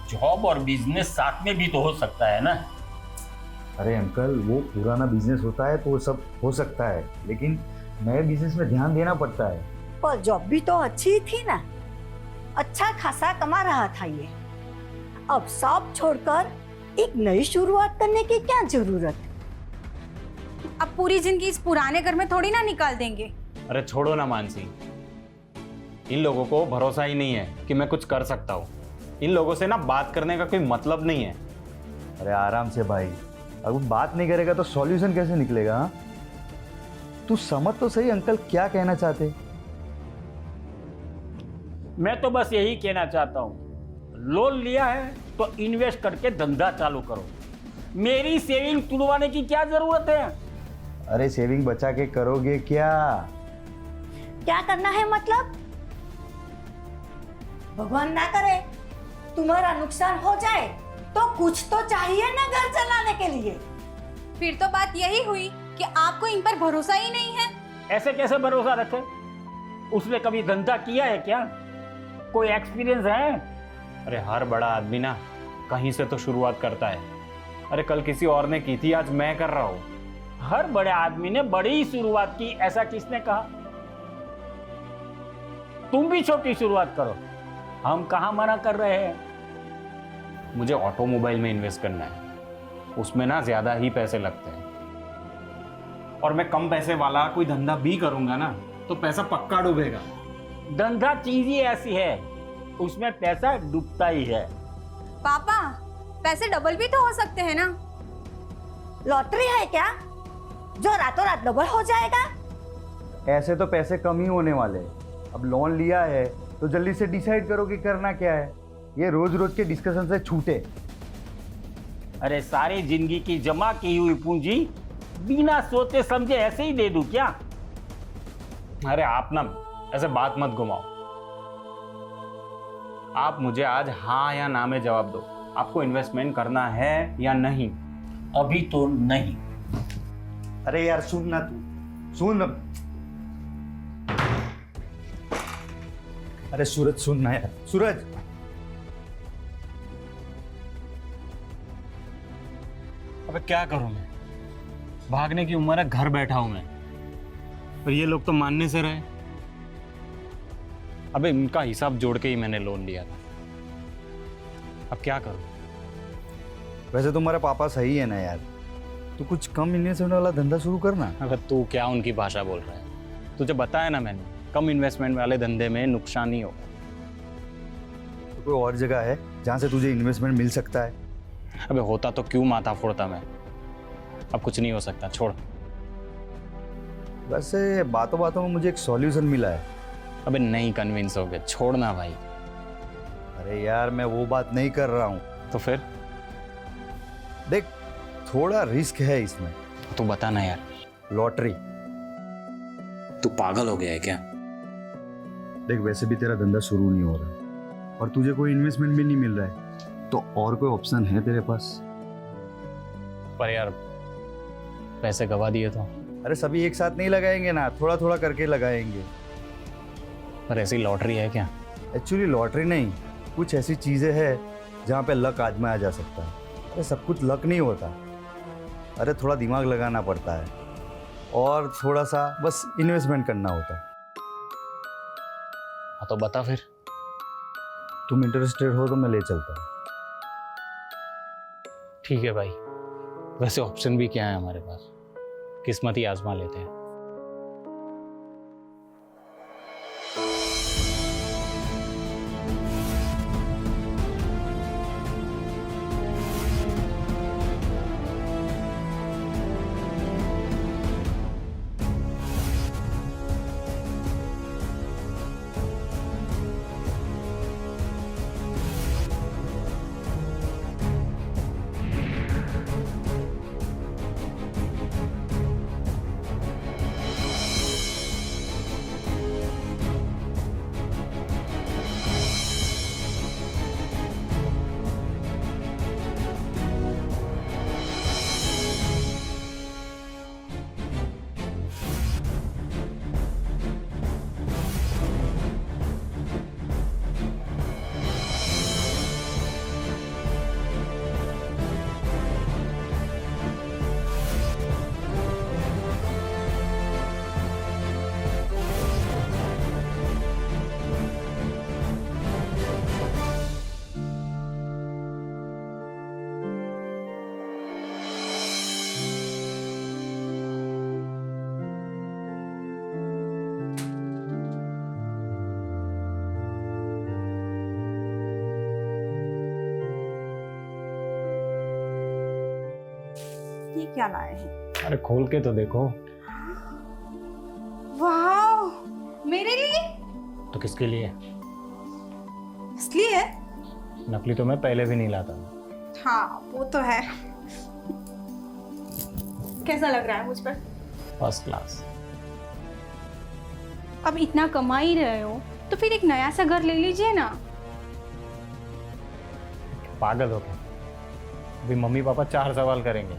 Job और business साथ में भी तो हो सकता है ना। अरे अंकल, वो पुराना बिजनेस होता है तो वो सब हो सकता है, लेकिन नए बिजनेस में ध्यान देना पड़ता है। पर जॉब भी तो अच्छी ही थी ना, अच्छा खासा कमा रहा था ये। अब सब छोड़कर एक नई शुरुआत करने की क्या जरूरत? अब पूरी जिंदगी इस पुराने घर में थोड़ी ना निकाल देंगे। अरे छोड़ो ना मानसी, इन लोगों को भरोसा ही नहीं है कि मैं कुछ कर सकता हूँ। इन लोगों से ना बात करने का कोई मतलब नहीं है। अरे आराम से भाई, अगर बात नहीं करेगा तो सॉल्यूशन कैसे निकलेगा? हाँ? तू समझ तो सही अंकल क्या कहना चाहते। मैं तो बस यही कहना चाहता हूँ, लोन लिया है तो इन्वेस्ट करके धंधा चालू करो। मेरी सेविंग तुड़वाने की क्या जरूरत है? अरे सेविंग बचा के करोगे क्या? क्या करना है मतलब? भगवान ना करे तुम्हारा नुकसान हो जाए तो कुछ तो चाहिए ना घर चलाने के लिए। फिर तो बात यही हुई कि आपको इन पर भरोसा ही नहीं है। ऐसे कैसे भरोसा रखे? उसने कभी धंधा किया है क्या? कोई एक्सपीरियंस है? अरे हर बड़ा आदमी ना कहीं से तो शुरुआत करता है। अरे कल किसी और ने की थी, आज मैं कर रहा हूँ। हर बड़े आदमी ने बड़ी ही शुरुआत की, ऐसा किसने कहा? तुम भी छोटी शुरुआत करो, हम कहाँ मना कर रहे हैं। मुझे ऑटोमोबाइल में इन्वेस्ट करना है, उसमें ना ज्यादा ही पैसे लगते हैं। और मैं कम पैसे वाला कोई धंधा भी करूंगा ना तो पैसा पक्का डूबेगा। धंधा चीज ही ऐसी है, उसमें पैसा डूबता ही है। पापा, पैसे डबल भी तो हो सकते हैं ना। लॉटरी है क्या जो रातों रात डबल हो जाएगा? ऐसे तो पैसे कम ही होने वाले हैं। अब लोन लिया है तो जल्दी से डिसाइड करो कि करना क्या है। ये रोज रोज के डिस्कशन से छूटे। अरे सारी जिंदगी की जमा की हुई पूंजी बिना सोचे समझे ऐसे ही दे दूं क्या? अरे आप ना ऐसे बात मत घुमाओ। आप मुझे आज हाँ या ना में जवाब दो, आपको इन्वेस्टमेंट करना है या नहीं? अभी तो नहीं। अरे यार सुन ना, तू सुन। अरे सूरज सुन ना यार, सूरज। अबे क्या करूं मैं? भागने की उम्र है, घर बैठा हूं मैं, और ये लोग तो मानने से रहे। अबे इनका हिसाब जोड़ के ही मैंने लोन लिया था, अब क्या करूं? वैसे तुम्हारा पापा सही है ना यार, तू कुछ कम इन्वेस्टमेंट वाला धंधा शुरू करना। अबे तू क्या उनकी भाषा बोल रहा है? तुझे बताया ना मैंने, कम इन्वेस्टमेंट वाले धंधे में नुकसान ही होगा। तो कोई और जगह है जहाँ से तुझे इन्वेस्टमेंट मिल सकता है? अबे होता तो क्यों माथा फोड़ता मैं। अब कुछ नहीं हो सकता, छोड़। वैसे बातों बातों में मुझे एक सॉल्यूशन मिला है। अबे नहीं कन्विंस हो गए, छोड़ना भाई। अरे यार मैं वो बात नहीं कर रहा हूँ। तो फिर देख, थोड़ा रिस्क है इसमें। तू बता ना यार। लॉटरी। तू पागल हो गया है क्या? देख वैसे भी तेरा धंधा शुरू नहीं हो रहा और तुझे कोई इन्वेस्टमेंट भी नहीं मिल रहा है, तो और कोई ऑप्शन है तेरे पास? पर यार पैसे गवा दिए तो। अरे सभी एक साथ नहीं लगाएंगे ना, थोड़ा थोड़ा करके लगाएंगे। पर ऐसी लॉटरी है क्या? एक्चुअली लॉटरी नहीं, कुछ ऐसी चीज़ें हैं जहाँ पे लक आजमाया जा सकता है। अरे सब कुछ लक नहीं होता। अरे थोड़ा दिमाग लगाना पड़ता है और थोड़ा सा बस इन्वेस्टमेंट करना होता है। हाँ तो बता फिर। तुम इंटरेस्टेड हो तो मैं ले चलता हूँ। ठीक है भाई, वैसे ऑप्शन भी क्या है हमारे पास, किस्मत ही आजमा लेते हैं। ये क्या लाए हैं? अरे खोल के तो देखो। वाह, मेरे लिए? तो किसके लिए? इसलिए? नकली तो मैं पहले भी नहीं लाता। हाँ वो तो है। कैसा लग रहा है मुझ पर? First class. अब इतना कमा ही रहे हो तो फिर एक नया सा घर ले लीजिए ना। पागल हो क्या? अभी मम्मी पापा 4 सवाल करेंगे,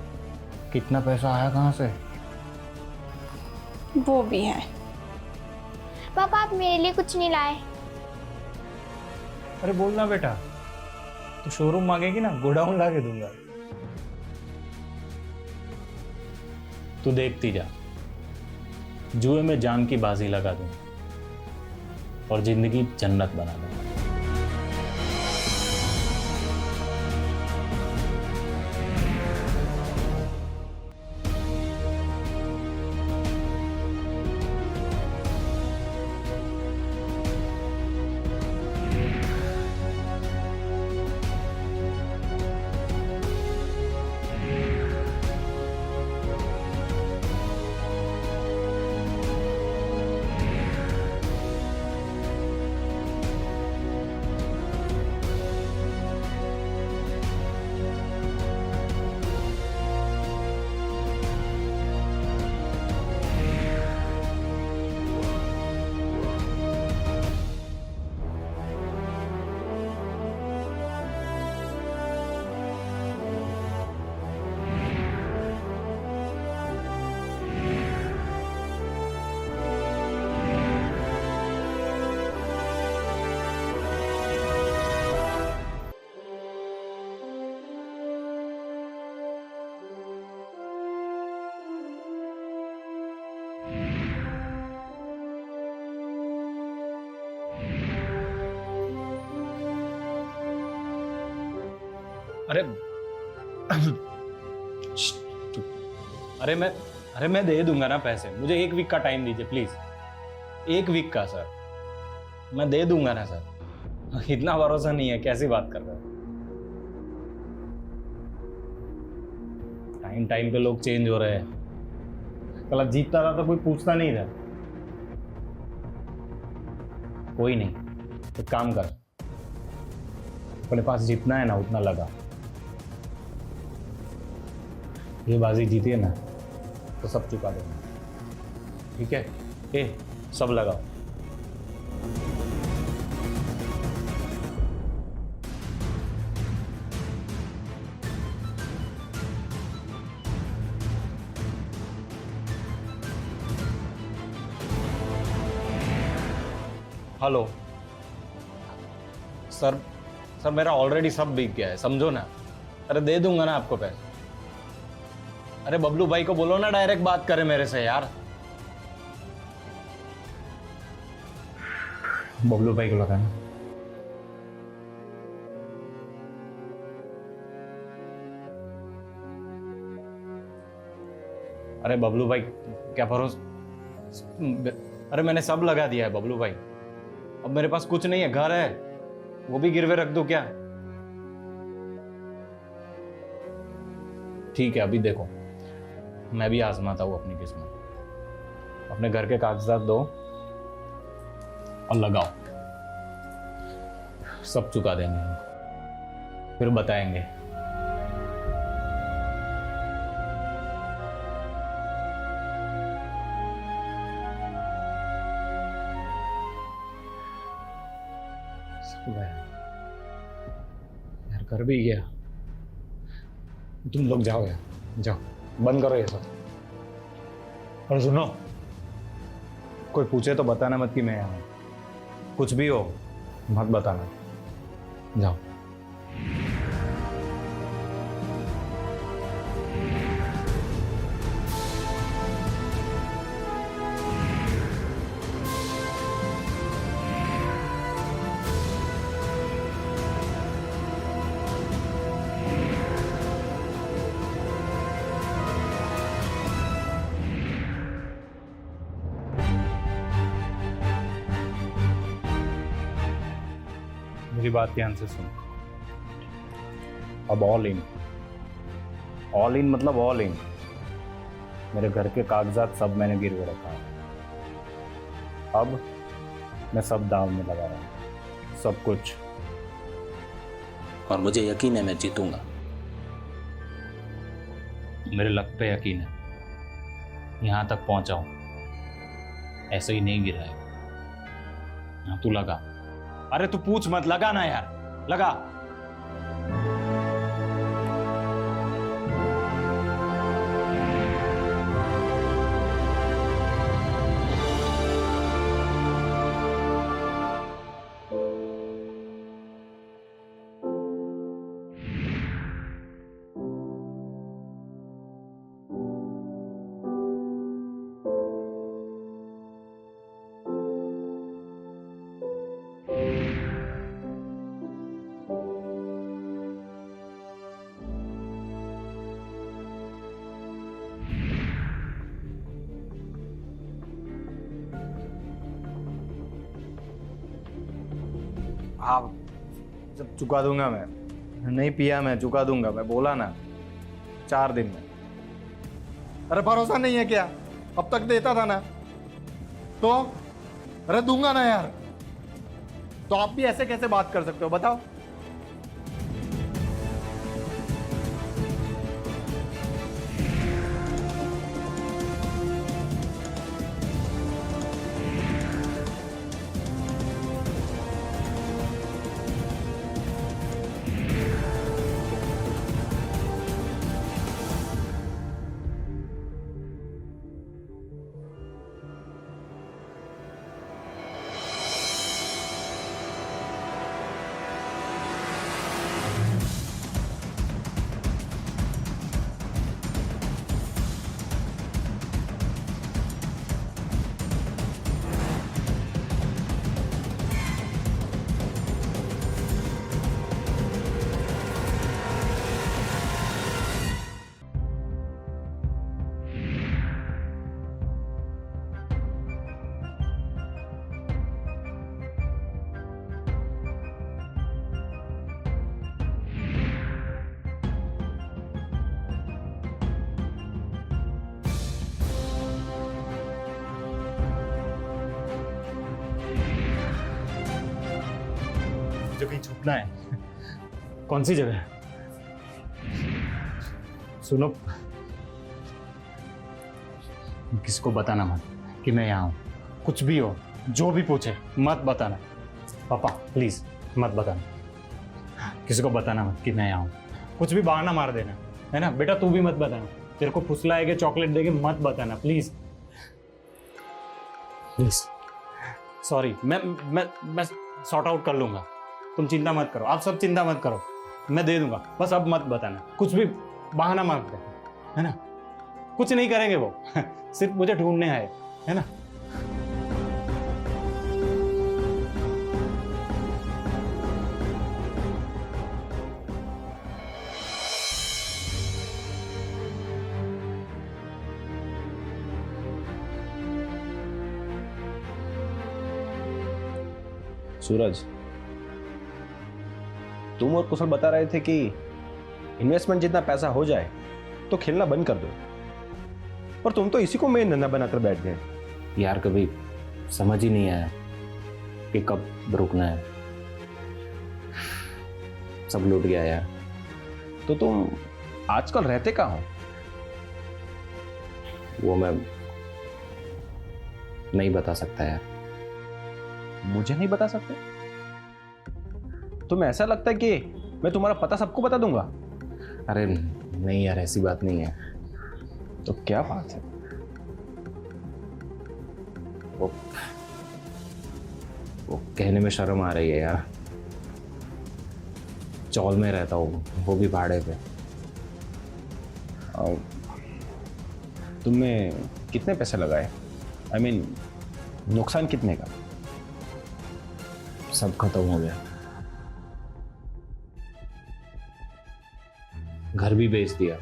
कितना पैसा आया कहाँ से? वो भी है। पापा आप मेरे लिए कुछ नहीं लाए? अरे बोलना बेटा, तो शोरूम मांगेगी ना, गोडाउन ला के दूंगा। तू देखती जा, जुए में जान की बाजी लगा दूं और जिंदगी जन्नत बना दूंगा। अरे अरे मैं दे दूंगा ना पैसे, मुझे 1 वीक का टाइम दीजिए प्लीज। 1 वीक का सर, मैं दे दूंगा ना सर। इतना भरोसा नहीं है, कैसी बात कर रहे हो? टाइम टाइम पे लोग चेंज हो रहे हैं। कल जीतता था तो कोई पूछता नहीं था। कोई नहीं, एक काम कर, अपने पास जितना है ना उतना लगा। ये बाजी जीती है ना तो सब चुका देना, ठीक है? सब लगाओ। हेलो सर, मेरा ऑलरेडी सब बिक गया है, समझो ना। अरे दे दूंगा ना आपको पैसे। अरे बबलू भाई को बोलो ना डायरेक्ट बात करे मेरे से यार। बबलू भाई को लगाना। अरे बबलू भाई क्या भरोसा। अरे मैंने सब लगा दिया है बबलू भाई, अब मेरे पास कुछ नहीं है। घर है वो भी गिरवे रख दूं क्या? ठीक है, अभी देखो मैं भी आजमाता हूं अपनी किस्मत। अपने घर के कागजात दो और लगाओ, सब चुका देंगे हम, फिर बताएंगे। यार कर भी गया। तुम लोग जाओ यार, जाओ, बंद करो ये सब। और सुनो, कोई पूछे तो बताना मत कि मैं यहाँ हूं। कुछ भी हो मत बताना। जाओ। मेरी बात ध्यान से सुन। अब ऑल इन मतलब ऑल इन। मेरे घर के कागजात सब मैंने गिरवे रखा है। अब मैं सब दांव में लगा रहा हूँ, सब कुछ। और मुझे यकीन है मैं जीतूंगा। मेरे लक पे यकीन है, यहाँ तक पहुँचा हूँ, ऐसे ही नहीं गिरा है। हाँ तू लगा। अरे तू पूछ मत, लगा ना यार, लगा। हाँ, जब चुका दूंगा मैं। नहीं पिया मैं, चुका दूंगा मैं, बोला ना 4 दिन में। अरे भरोसा नहीं है क्या? अब तक देता था ना, तो अरे दूंगा ना यार। तो आप भी ऐसे कैसे बात कर सकते हो बताओ? मुझे कहीं छुपना है। कौन सी जगह? सुनो, किसी को बताना मत कि मैं यहाँ हूँ। कुछ भी हो, जो भी पूछे मत बताना। पापा प्लीज मत बताना, किसी को बताना मत कि मैं यहाँ हूँ। कुछ भी बहाना मार देना, है ना बेटा? तू भी मत बताना। तेरे को फुसलाएंगे, चॉकलेट देंगे, मत बताना प्लीज प्लीज। सॉरी, मैं सॉर्ट आउट कर लूंगा, तुम चिंता मत करो। आप सब चिंता मत करो, मैं दे दूंगा। बस अब मत बताना, कुछ भी बहाना मार दे, है ना? कुछ नहीं करेंगे वो, सिर्फ मुझे ढूंढने आए, है ना? सूरज, तुम और कुशल बता रहे थे कि इन्वेस्टमेंट जितना पैसा हो जाए तो खेलना बंद कर दो, और तुम तो इसी को मेन धंधा बनाकर बैठ गए। यार कभी समझ ही नहीं आया कि कब रुकना है, सब लूट गया यार। तो तुम आजकल रहते कहाँ हो? वो मैं नहीं बता सकता यार। मुझे नहीं बता सकते? तुम्हें ऐसा लगता है कि मैं तुम्हारा पता सबको बता दूंगा? अरे नहीं यार, ऐसी बात नहीं है। तो क्या बात है? वो कहने में शर्म आ रही है यार। चौल में रहता हूँ, वो भी भाड़े पे। और तुमने कितने पैसे लगाए? I mean, नुकसान कितने का? सब खत्म हो गया, घर भी बेच दिया,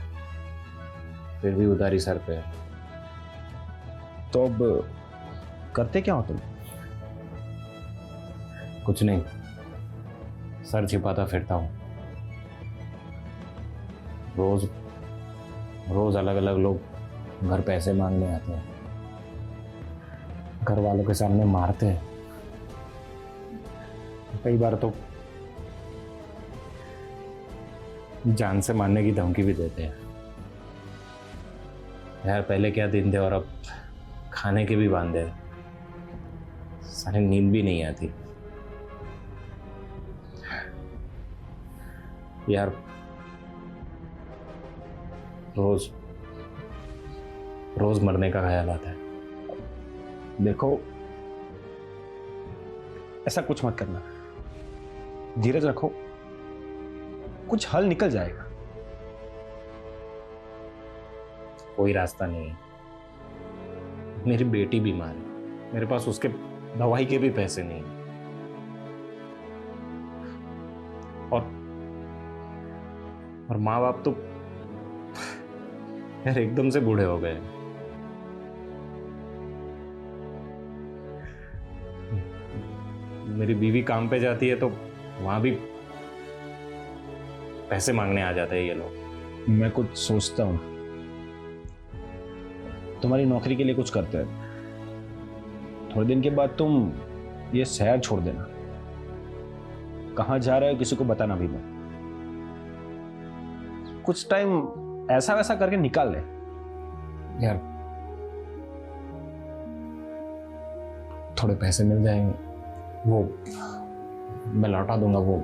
फिर भी उधारी सर पे है। तो अब करते क्या हो तुम? कुछ नहीं, सर छिपाता फिरता हूँ। रोज रोज अलग अलग लोग घर पैसे मांगने आते हैं, घर वालों के सामने मारते हैं, कई बार तो जान से मारने की धमकी भी देते हैं। यार पहले क्या दिन थे, और अब खाने के भी बांधे, सारी नींद भी नहीं आती यार। रोज रोज मरने का ख्याल आता है। देखो, ऐसा कुछ मत करना, धीरज रखो, कुछ हल निकल जाएगा। कोई रास्ता नहीं है। मेरी बेटी बीमार है, मेरे पास उसके दवाई के भी पैसे नहीं है, और माँ बाप तो यार एकदम से बूढ़े हो गए। मेरी बीवी काम पे जाती है तो वहां भी पैसे मांगने आ जाते हैं ये लोग। मैं कुछ सोचता हूँ, तुम्हारी नौकरी के लिए कुछ करते हैं। थोड़े दिन के बाद तुम ये शहर छोड़ देना, कहाँ जा रहे हो किसी को बताना भी मत। कुछ टाइम ऐसा वैसा करके निकाल ले। यार थोड़े पैसे मिल जाएंगे, वो मैं लौटा दूंगा, वो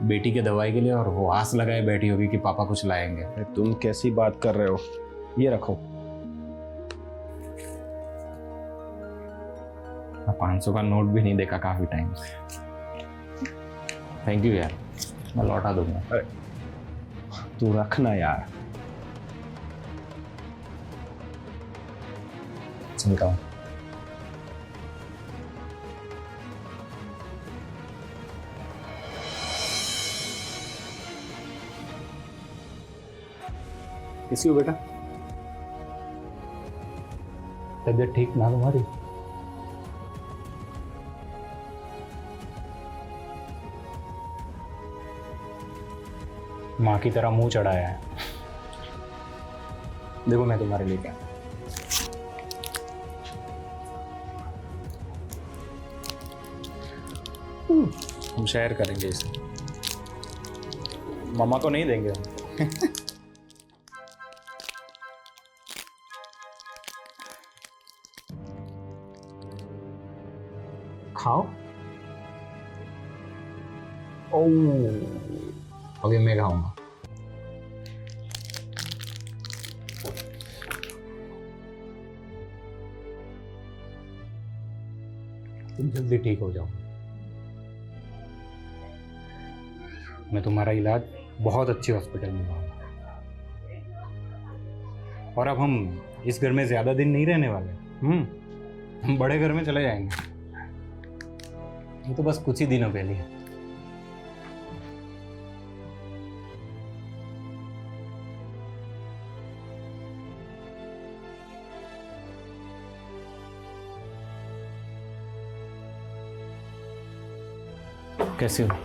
बेटी के दवाई के लिए, और वो आस लगाए बैठी होगी कि पापा कुछ लाएंगे। अरे तुम कैसी बात कर रहे हो, ये रखो। मैं 500 का नोट भी नहीं देखा काफी टाइम से। थैंक यू यार, मैं लौटा दूंगा। अरे तू रखना यार। चलता हूँ। कैसी हो बेटा? तबीयत ठीक ना तुम्हारी? माँ की तरह मुंह चढ़ाया है। देखो मैं तुम्हारे लिए क्या, हम शेयर करेंगे इसे, मम्मा को नहीं देंगे हम। खाओ। ओह, अभी मैं खाऊंगा। तुम जल्दी ठीक हो जाओ। मैं तुम्हारा इलाज बहुत अच्छी हॉस्पिटल में कराऊंगा, और अब हम इस घर में ज्यादा दिन नहीं रहने वाले। हम बड़े घर में चले जाएंगे। ये तो बस कुछ ही दिनों के लिए। कैसे हो?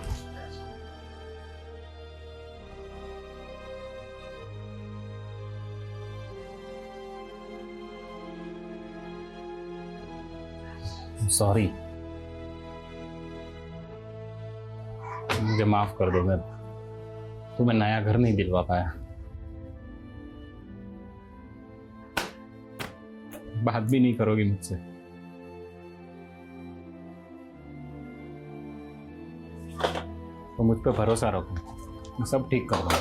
सॉरी, मुझे माफ कर दो, मैं तुम्हें नया घर नहीं दिलवा पाया। बात भी नहीं करोगी मुझसे? तो मुझ पे भरोसा रखो, मैं सब ठीक कर दूंगा,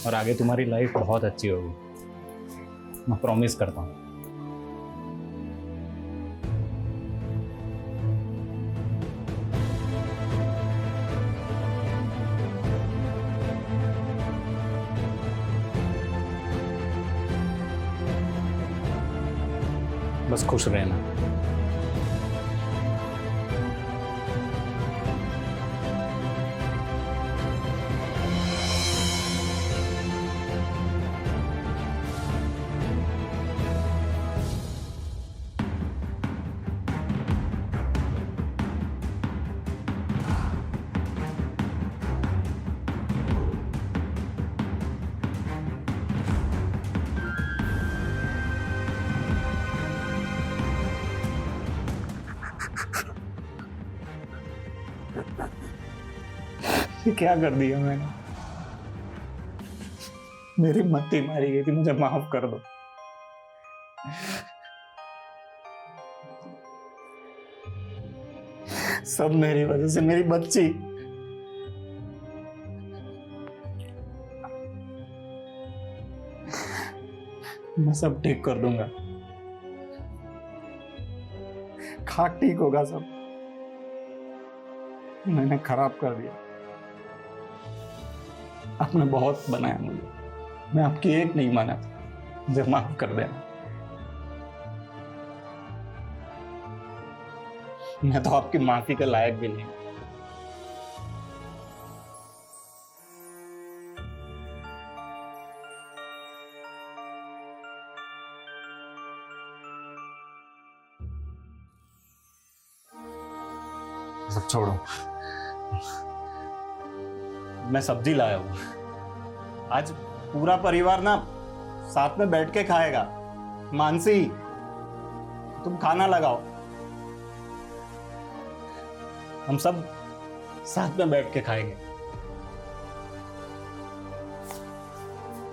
और आगे तुम्हारी लाइफ बहुत अच्छी होगी, मैं प्रॉमिस करता हूँ। बस खुश रहना। ये क्या कर दिया मैंने? मेरी मत्ती मारी गई थी, मुझे माफ कर दो। सब मेरी वजह से, मेरी बच्ची। मैं सब ठीक कर दूंगा, खाक ठीक होगा सब। मैंने खराब कर दिया, आपने बहुत बनाया मुझे, मैं आपकी एक नहीं माना था, मुझे माफ कर देना। मैं तो आपकी माफी के लायक भी नहीं। सब छोड़ो, मैं सब्जी लाया हूं। आज पूरा परिवार ना साथ में बैठ के खाएगा। मानसी, तुम खाना लगाओ, हम सब साथ में बैठ के खाएंगे।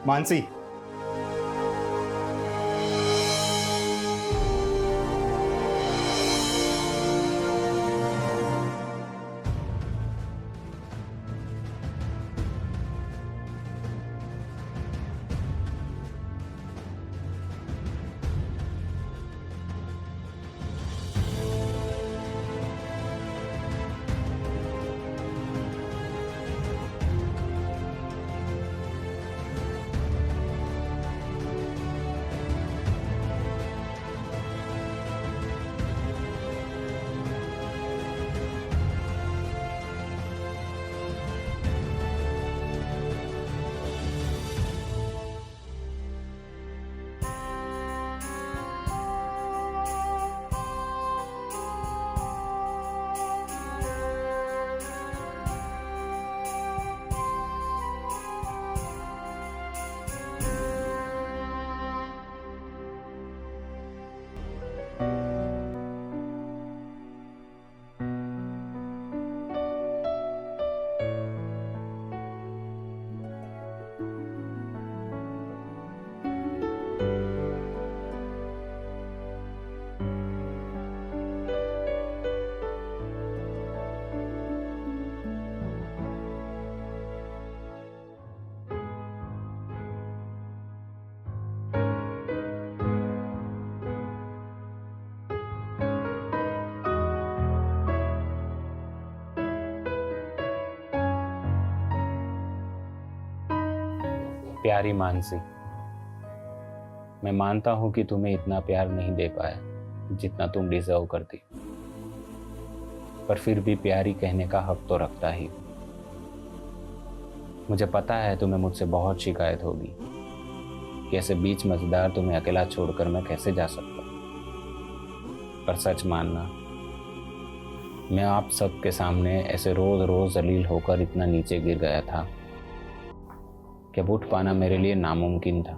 मानसी, प्यारी मानसी, मैं मानता हूं कि तुम्हें इतना प्यार नहीं दे पाया जितना तुम डिजर्व करती, पर फिर भी प्यारी कहने का हक तो रखता ही। मुझे पता है तुम्हें मुझसे बहुत शिकायत होगी कि ऐसे बीच मजेदार तुम्हें अकेला छोड़कर मैं कैसे जा सकता हूं, पर सच मानना, मैं आप सबके सामने ऐसे रोज रोज जलील होकर इतना नीचे गिर गया था कि अब उठ पाना मेरे लिए नामुमकिन था।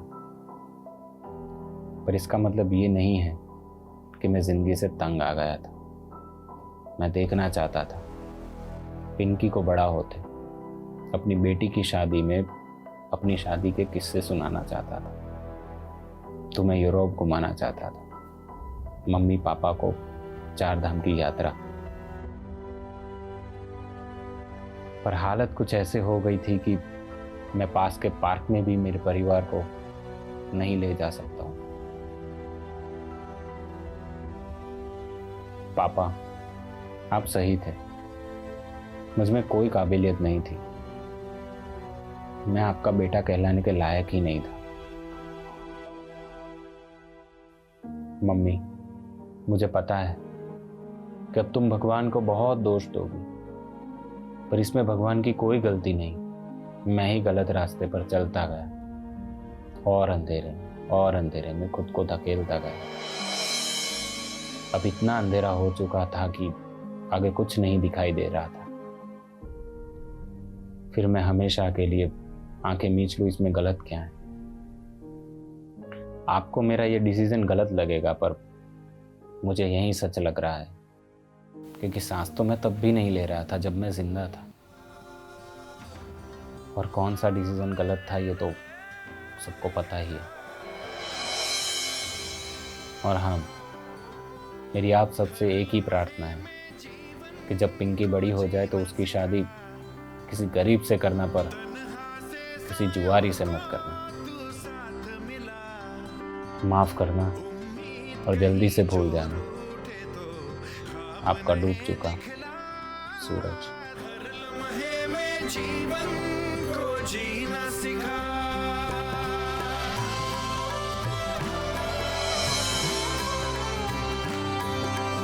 पर इसका मतलब ये नहीं है कि मैं जिंदगी से तंग आ गया था। मैं देखना चाहता था पिंकी को बड़ा होते अपनी बेटी की शादी में अपनी शादी के किस्से सुनाना चाहता था। तुम्हें यूरोप घुमाना चाहता था, मम्मी पापा को 4 धाम की यात्रा। पर हालत कुछ ऐसे हो गई थी कि मैं पास के पार्क में भी मेरे परिवार को नहीं ले जा सकता हूं। पापा, आप सही थे, मुझ में कोई काबिलियत नहीं थी। मैं आपका बेटा कहलाने के लायक ही नहीं था। मम्मी, मुझे पता है कि अब तुम भगवान को बहुत दोष दोगी, पर इसमें भगवान की कोई गलती नहीं। मैं ही गलत रास्ते पर चलता गया और अंधेरे में खुद को धकेलता गया। अब इतना अंधेरा हो चुका था कि आगे कुछ नहीं दिखाई दे रहा था। फिर मैं हमेशा के लिए आंखें मीच लूं, इसमें गलत क्या है? आपको मेरा ये डिसीजन गलत लगेगा, पर मुझे यही सच लग रहा है। क्योंकि सांस तो मैं तब भी नहीं ले रहा था जब मैं जिंदा था। और कौन सा डिसीजन गलत था ये तो सबको पता ही है। और हाँ, मेरी आप सबसे एक ही प्रार्थना है कि जब पिंकी बड़ी हो जाए तो उसकी शादी किसी गरीब से करना, पर किसी जुआरी से मत करना। माफ करना और जल्दी से भूल जाना। आपका डूब चुका सूरज।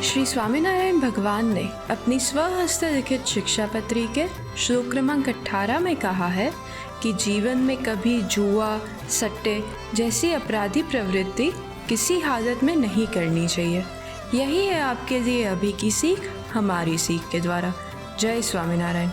श्री स्वामीनारायण भगवान ने अपनी स्वहस्त लिखित शिक्षा पत्री के श्लोक क्रमांक 18 में कहा है कि जीवन में कभी जुआ, सट्टे जैसी अपराधी प्रवृत्ति किसी हालत में नहीं करनी चाहिए। यही है आपके लिए अभी की सीख हमारी सीख के द्वारा। जय स्वामीनारायण।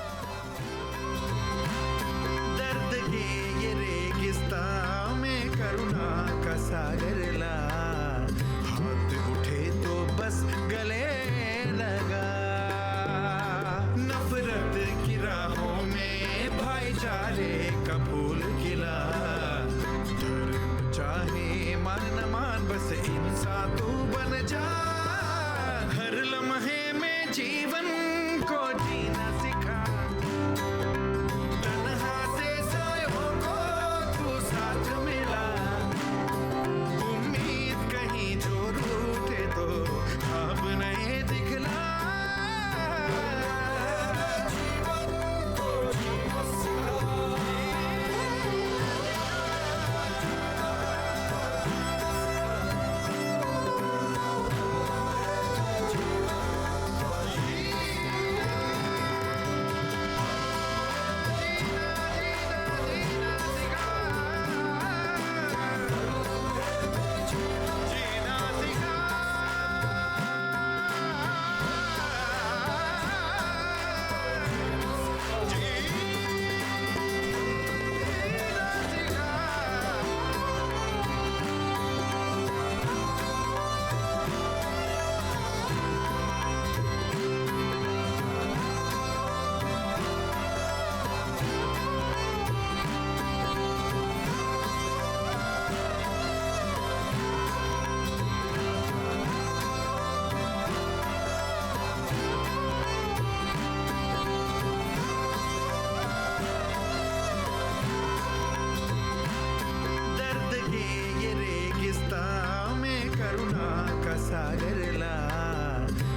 सागर ला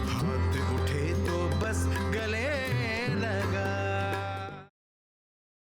हाथ उठे तो बस गले